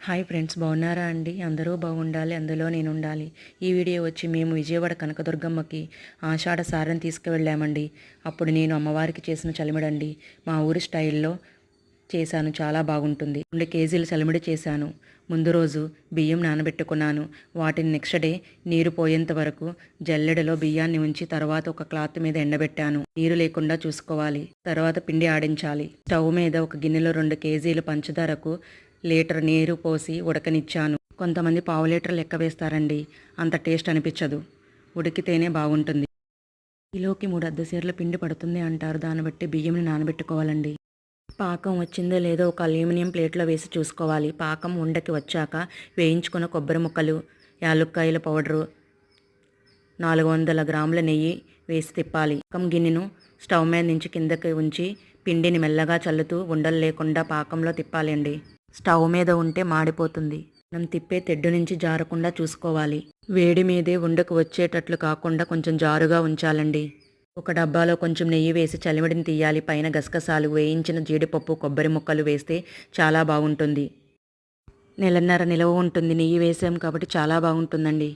Hi friends, బాగున్నారా అండి? అందరూ బాగుండాలి, అందులో నేను ఉండాలి. ఈ వీడియో వచ్చి మేము విజయవాడ కనకదుర్గమ్మకి ఆషాఢ సారెను తీసుకువెళ్ళామండి. అప్పుడు నేను అమ్మవారికి చేసిన చలిమిడండి మా ఊరి స్టైల్లో చేశాను. చాలా బాగుంటుంది. 2 కేజీల చలిమిడి చేశాను. ముందు రోజు బియ్యం నానబెట్టుకున్నాను. వాటిని నెక్స్ట్ డే నీరు పోయేంత వరకు జల్లెడలో బియ్యాన్ని ఉంచి తర్వాత ఒక క్లాత్ మీద ఎండబెట్టాను. నీరు లేకుండా చూసుకోవాలి. తర్వాత పిండి ఆడించాలి. స్టవ్ మీద ఒక గిన్నెలో 2 కేజీల పంచదారకు లీటర్ నీరు పోసి ఉడకనిచ్చాను. కొంతమంది పావు లీటర్ లెక్క వేస్తారండి. అంత టేస్ట్ అనిపించదు. ఉడికితేనే బాగుంటుంది. కిలోకి 3 అద్దసేర్ల పిండి పడుతుంది అంటారు. దాన్ని బట్టి బియ్యంని నానబెట్టుకోవాలండి. పాకం వచ్చిందో లేదో ఒక అల్యూమినియం ప్లేట్లో వేసి చూసుకోవాలి. పాకం ఉండకి వచ్చాక వేయించుకున్న కొబ్బరి ముక్కలు, యాలుక్కాయల పౌడరు, 400 గ్రాముల నెయ్యి వేసి తిప్పాలి. పాకం గిన్నెను స్టవ్ మీద నుంచి కిందకి ఉంచి పిండిని మెల్లగా చల్లుతూ ఉండలు లేకుండా పాకంలో తిప్పాలండి. స్టవ్ మీద ఉంటే మాడిపోతుంది. మనం తిప్పే తెడ్డు నుంచి జారకుండా చూసుకోవాలి. వేడి మీదే ఉండకు వచ్చేటట్లు కాకుండా కొంచెం జారుగా ఉంచాలండి. ఒక డబ్బాలో కొంచెం నెయ్యి వేసి చలిమిడిని తీయాలి. పైన గసగసాలు, వేయించిన జీడిపప్పు, కొబ్బరి ముక్కలు వేస్తే చాలా బాగుంటుంది. నెలన్నర నిలవ ఉంటుంది. నెయ్యి వేసాం కాబట్టి చాలా బాగుంటుందండి.